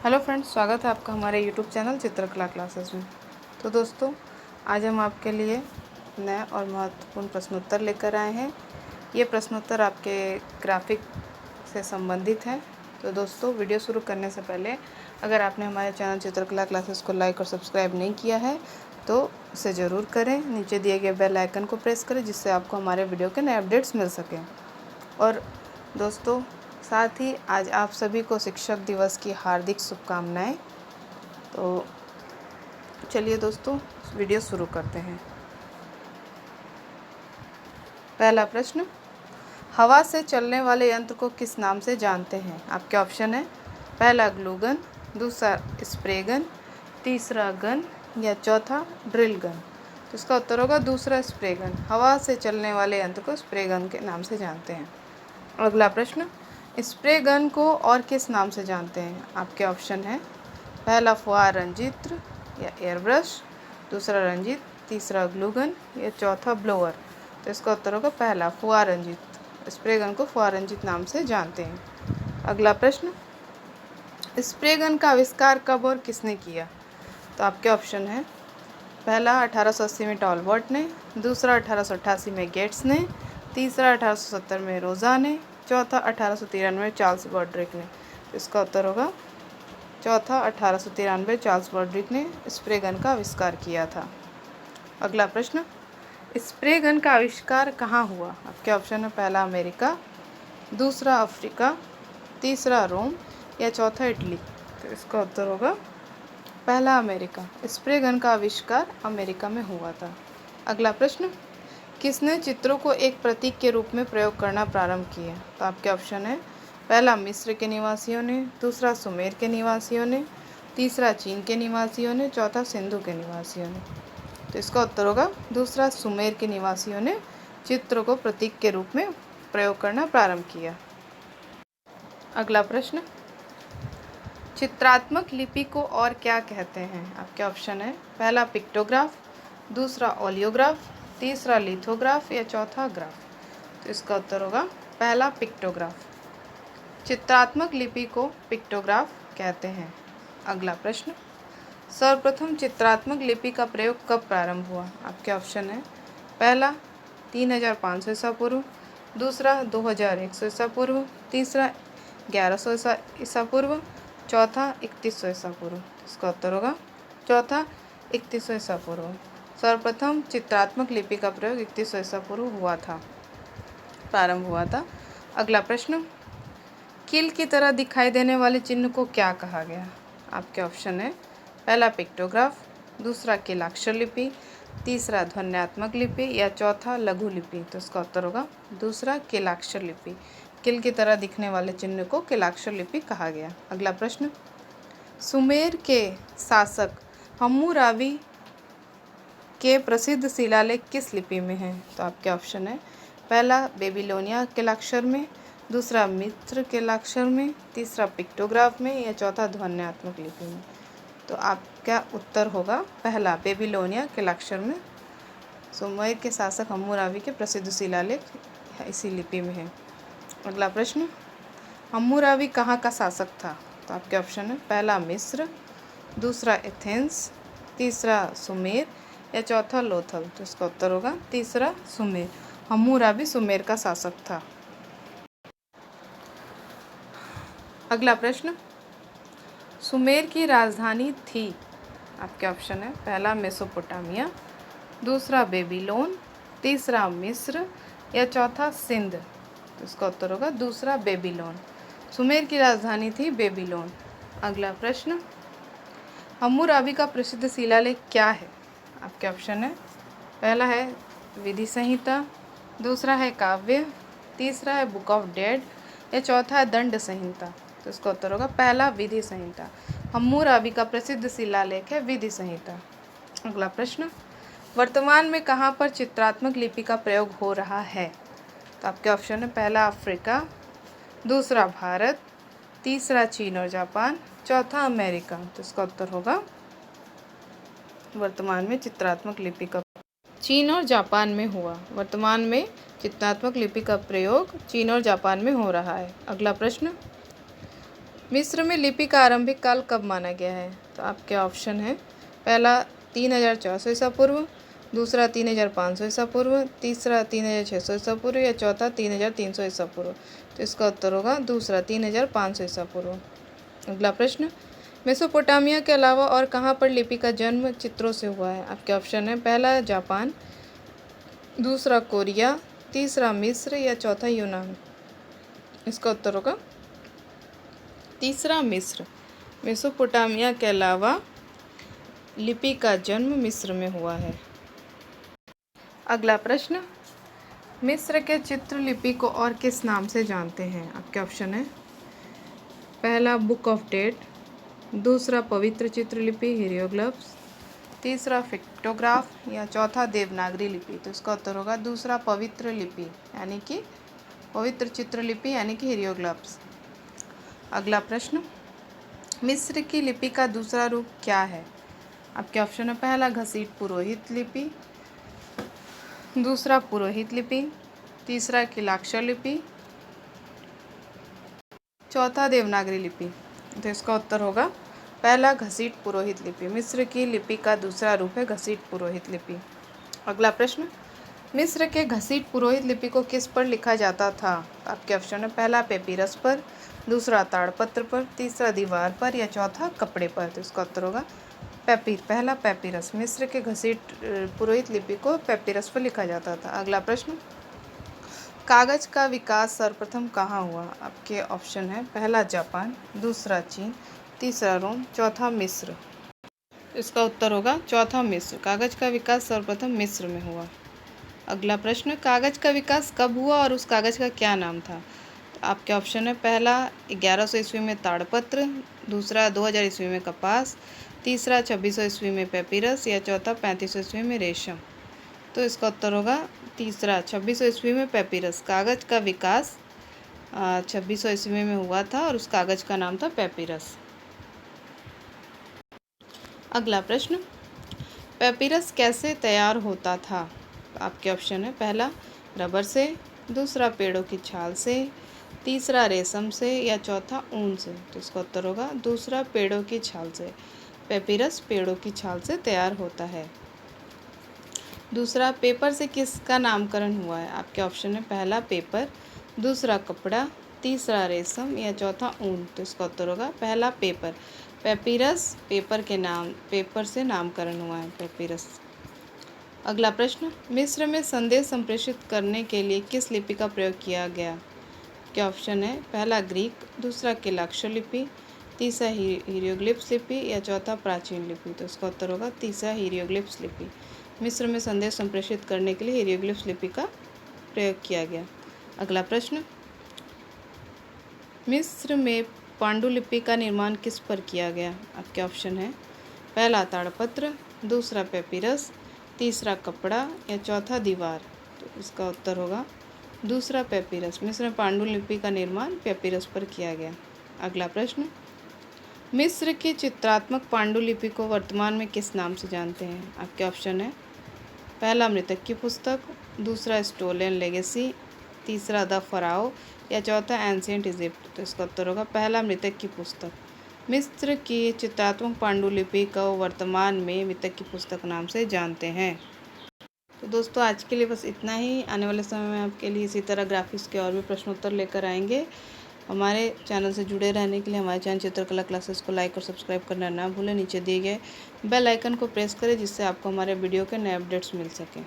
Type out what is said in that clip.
Hello friends, स्वागत है आपका हमारे यूट्यूब चैनल चित्रकला क्लासेस में। तो दोस्तों, आज हम आपके लिए नया और महत्वपूर्ण प्रश्नोत्तर लेकर आए हैं। ये प्रश्नोत्तर आपके ग्राफिक से संबंधित है। तो दोस्तों, वीडियो शुरू करने से पहले अगर आपने हमारे चैनल चित्रकला क्लासेस को लाइक और सब्सक्राइब नहीं किया है तो इसे ज़रूर करें। नीचे दिए गए बेल आइकन को प्रेस करें जिससे आपको हमारे वीडियो के नए अपडेट्स मिल सकें। और दोस्तों, साथ ही आज आप सभी को शिक्षक दिवस की हार्दिक शुभकामनाएं। तो चलिए दोस्तों, वीडियो शुरू करते हैं। पहला प्रश्न, हवा से चलने वाले यंत्र को किस नाम से जानते हैं? आपके ऑप्शन है पहला ग्लू गन, दूसरा स्प्रे गन, तीसरा गन या चौथा ड्रिल गन। तो इसका उत्तर होगा दूसरा स्प्रे गन। हवा से चलने वाले यंत्र को स्प्रे गन के नाम से जानते हैं। अगला प्रश्न, स्प्रे गन को और किस नाम से जानते हैं? आपके ऑप्शन है पहला फुहार रंजित्र या एयर ब्रश, दूसरा रंजित, तीसरा ग्लूगन या चौथा ब्लोअर। तो इसका उत्तर होगा पहला फुहार रंजित। स्प्रे गन को फुहार रंजित नाम से जानते हैं। अगला प्रश्न, स्प्रे गन का आविष्कार कब और किसने किया? तो आपके ऑप्शन है पहला 1880 में टॉलबर्ट ने, दूसरा 1888 में गेट्स ने, तीसरा 1870 में रोजा ने, चौथा 1893 में चार्ल्स बॉड्रिक ने। तो इसका उत्तर होगा चौथा 1893 चार्ल्स बॉड्रिक ने स्प्रे गन का आविष्कार किया था। अगला प्रश्न, स्प्रे गन का आविष्कार कहाँ हुआ? आपके ऑप्शन है पहला अमेरिका, दूसरा अफ्रीका, तीसरा रोम या चौथा इटली। तो इसका उत्तर होगा पहला अमेरिका। स्प्रे गन का आविष्कार अमेरिका में हुआ था। अगला प्रश्न, किसने चित्रों को एक प्रतीक के रूप में प्रयोग करना प्रारंभ किया? तो आपके ऑप्शन है पहला मिस्र के निवासियों ने, दूसरा सुमेर के निवासियों ने, तीसरा चीन के निवासियों ने, चौथा सिंधु के निवासियों ने। तो इसका उत्तर होगा दूसरा सुमेर के निवासियों ने चित्रों को प्रतीक के रूप में प्रयोग करना प्रारंभ किया। अगला प्रश्न, चित्रात्मक लिपि को और क्या कहते हैं? आपके ऑप्शन है पहला पिक्टोग्राफ, दूसरा ओलियोग्राफ, तीसरा लिथोग्राफ या चौथा ग्राफ। तो इसका उत्तर होगा पहला पिक्टोग्राफ। चित्रात्मक लिपि को पिक्टोग्राफ कहते हैं। अगला प्रश्न, सर्वप्रथम चित्रात्मक लिपि का प्रयोग कब प्रारंभ हुआ? आपके ऑप्शन है पहला 3500 ईसा पूर्व, दूसरा 2100 ईसा पूर्व, तीसरा 1100 ईसा पूर्व, चौथा 3100 ईसा पूर्व। इसका उत्तर होगा चौथा 3100 ईसा पूर्व। सर्वप्रथम चित्रात्मक लिपि का प्रयोग 3100 ईसा पूर्व प्रारंभ हुआ था। अगला प्रश्न, कील की तरह दिखाई देने वाले चिन्ह को क्या कहा गया? आपके ऑप्शन है पहला पिक्टोग्राफ, दूसरा कीलाक्षर लिपि, तीसरा ध्वन्यात्मक लिपि या चौथा लघु लिपि। तो इसका उत्तर होगा दूसरा कीलाक्षर लिपि। कील की तरह दिखने वाले चिन्ह को कीलाक्षर लिपि कहा गया। अगला प्रश्न, सुमेर के शासक हम्मुराबी के प्रसिद्ध शिलालेख किस लिपि में हैं? तो आपके ऑप्शन है पहला बेबीलोनिया कीलाक्षर में, दूसरा मिस्र कीलाक्षर में, तीसरा पिक्टोग्राफ में या चौथा ध्वन्यात्मक लिपि में। तो आपका उत्तर होगा पहला बेबीलोनिया कीलाक्षर में। सुमेर के शासक हम्मुराबी के प्रसिद्ध शिलालेख इसी लिपि में है। अगला प्रश्न, हम्मुराबी कहाँ का शासक था? तो आपके ऑप्शन है पहला मिस्र, दूसरा एथेंस, तीसरा सुमेर या चौथा लोथल। तो इसका उत्तर होगा तीसरा सुमेर। हम्मुराबी सुमेर का शासक था। अगला प्रश्न, सुमेर की राजधानी थी? आपके ऑप्शन है पहला मेसोपोटामिया, दूसरा बेबीलोन, तीसरा मिस्र या चौथा सिंध। तो इसका उत्तर होगा दूसरा बेबीलोन। सुमेर की राजधानी थी बेबीलोन। अगला प्रश्न, हम्मुराबी का प्रसिद्ध शिलालेख क्या है? आपके ऑप्शन है पहला है विधि संहिता, दूसरा है काव्य, तीसरा है बुक ऑफ डेड या चौथा है दंड संहिता। तो इसका उत्तर होगा पहला विधि संहिता। हम्मुराबी का प्रसिद्ध शिलालेख है विधि संहिता। अगला प्रश्न, वर्तमान में कहाँ पर चित्रात्मक लिपि का प्रयोग हो रहा है? तो आपके ऑप्शन है पहला अफ्रीका, दूसरा भारत, तीसरा चीन और जापान, चौथा अमेरिका। तो इसका उत्तर होगा वर्तमान में चित्रात्मक लिपि का चीन और जापान में हुआ। वर्तमान में चित्रात्मक लिपि का प्रयोग चीन और जापान में हो रहा है। अगला प्रश्न, मिस्र में लिपि का आरंभिक काल कब माना गया है? तो आपके ऑप्शन है, पहला 3400 ईसा पूर्व, दूसरा 3500 ईसा पूर्व, तीसरा 3600 ईसा पूर्व या चौथा 3300 ईसा पूर्व। तो इसका उत्तर होगा दूसरा 3500 ईसा पूर्व। अगला प्रश्न, मेसोपोटामिया के अलावा और कहाँ पर लिपि का जन्म चित्रों से हुआ है? आपके ऑप्शन है, पहला जापान, दूसरा कोरिया, तीसरा मिस्र या चौथा यूनान। इसका उत्तर होगा तीसरा मिस्र। मेसोपोटामिया के अलावा लिपि का जन्म मिस्र में हुआ है। अगला प्रश्न, मिस्र के चित्रलिपि को और किस नाम से जानते हैं? आपके ऑप्शन है, पहला बुक ऑफ डेट, दूसरा पवित्र चित्रलिपि हीरोग्लिफ्स, तीसरा पिक्टोग्राफ या चौथा देवनागरी लिपि। तो इसका उत्तर होगा दूसरा पवित्र लिपि यानी कि पवित्र चित्रलिपि यानी कि हीरोग्लिफ्स। अगला प्रश्न, मिस्र की लिपि का दूसरा रूप क्या है? आपके ऑप्शन है, पहला घसीट पुरोहित लिपि, दूसरा पुरोहित लिपि, तीसरा किलाक्षर लिपि, चौथा देवनागरी लिपि। तो इसका उत्तर होगा पहला घसीट पुरोहित लिपि। मिस्र की लिपि का दूसरा रूप है घसीट पुरोहित लिपि। अगला प्रश्न, मिस्र के घसीट पुरोहित लिपि को किस पर लिखा जाता था? आपके ऑप्शन है, पहला पेपिरस पर, दूसरा ताड़पत्र पर, तीसरा दीवार पर या चौथा कपड़े पर। तो इसका उत्तर होगा पहला पेपिरस। मिस्र के घसीट पुरोहित लिपि को पेपिरस पर लिखा जाता था। अगला प्रश्न, कागज का विकास सर्वप्रथम कहाँ हुआ? आपके ऑप्शन है, पहला जापान, दूसरा चीन, तीसरा रोम, चौथा मिस्र। इसका उत्तर होगा चौथा मिस्र। कागज का विकास सर्वप्रथम मिस्र में हुआ। अगला प्रश्न, कागज का विकास कब हुआ और उस कागज का क्या नाम था? तो आपके ऑप्शन है, पहला 1100 ईस्वी में ताड़पत्र, दूसरा 2000 ईस्वी में कपास, तीसरा 2600 ईस्वी में पेपिरस या चौथा 3500 ईस्वी में रेशम। तो इसका उत्तर होगा तीसरा 2600 ईस्वी में पेपिरस। कागज का विकास 2600 ईस्वी में हुआ था और उस कागज का नाम था पेपिरस। अगला प्रश्न, पेपिरस कैसे तैयार होता था? आपके ऑप्शन है, पहला रबर से, दूसरा पेड़ों की छाल से, तीसरा रेशम से या चौथा ऊन से। तो इसका उत्तर होगा दूसरा पेड़ों की छाल से। पेपिरस पेड़ों की छाल से तैयार होता है। दूसरा, पेपर से किसका नामकरण हुआ है? आपके ऑप्शन है, पहला पेपर, दूसरा कपड़ा, तीसरा रेशम या चौथा ऊन। तो इसका उत्तर होगा पहला पेपर। पेपिरस पेपर से नामकरण हुआ है पेपिरस। अगला प्रश्न, मिस्र में संदेश संप्रेषित करने के लिए किस लिपि का प्रयोग किया गया? क्या ऑप्शन है, पहला ग्रीक, दूसरा किलाक्षर लिपि, तीसरा हीरोग्लिफ्स लिपि या चौथा प्राचीन लिपि। तो इसका उत्तर होगा तीसरा हीरोग्लिफ्स लिपि। मिस्र में संदेश संप्रेषित करने के लिए हीरोग्लिफ्स लिपि का प्रयोग किया गया। अगला प्रश्न, मिस्र में पांडुलिपि का निर्माण किस पर किया गया? आपके ऑप्शन है, पहला ताड़पत्र, दूसरा पेपिरस, तीसरा कपड़ा या चौथा दीवार। तो इसका उत्तर होगा दूसरा पेपिरस। मिस्र में पांडुलिपि का निर्माण पेपिरस पर किया गया। अगला प्रश्न, मिस्र की चित्रात्मक पांडुलिपि को वर्तमान में किस नाम से जानते हैं? आपके ऑप्शन है, पहला मृतक की पुस्तक, दूसरा स्टोलन लेगेसी, तीसरा द फराओ या चौथा एंशिएंट इजिप्ट। तो इसका उत्तर होगा पहला मृतक की पुस्तक। मिस्र की चित्रात्मक पांडुलिपि को वर्तमान में मृतक की पुस्तक नाम से जानते हैं। तो दोस्तों, आज के लिए बस इतना ही। आने वाले समय में आपके लिए इसी तरह ग्राफिक्स के और भी प्रश्नोत्तर लेकर आएंगे। हमारे चैनल से जुड़े रहने के लिए हमारे चैनल चित्रकला क्लासेस को लाइक और सब्सक्राइब करना ना भूलें। नीचे दिए गए बेल आइकन को प्रेस करें जिससे आपको हमारे वीडियो के नए अपडेट्स मिल सकें।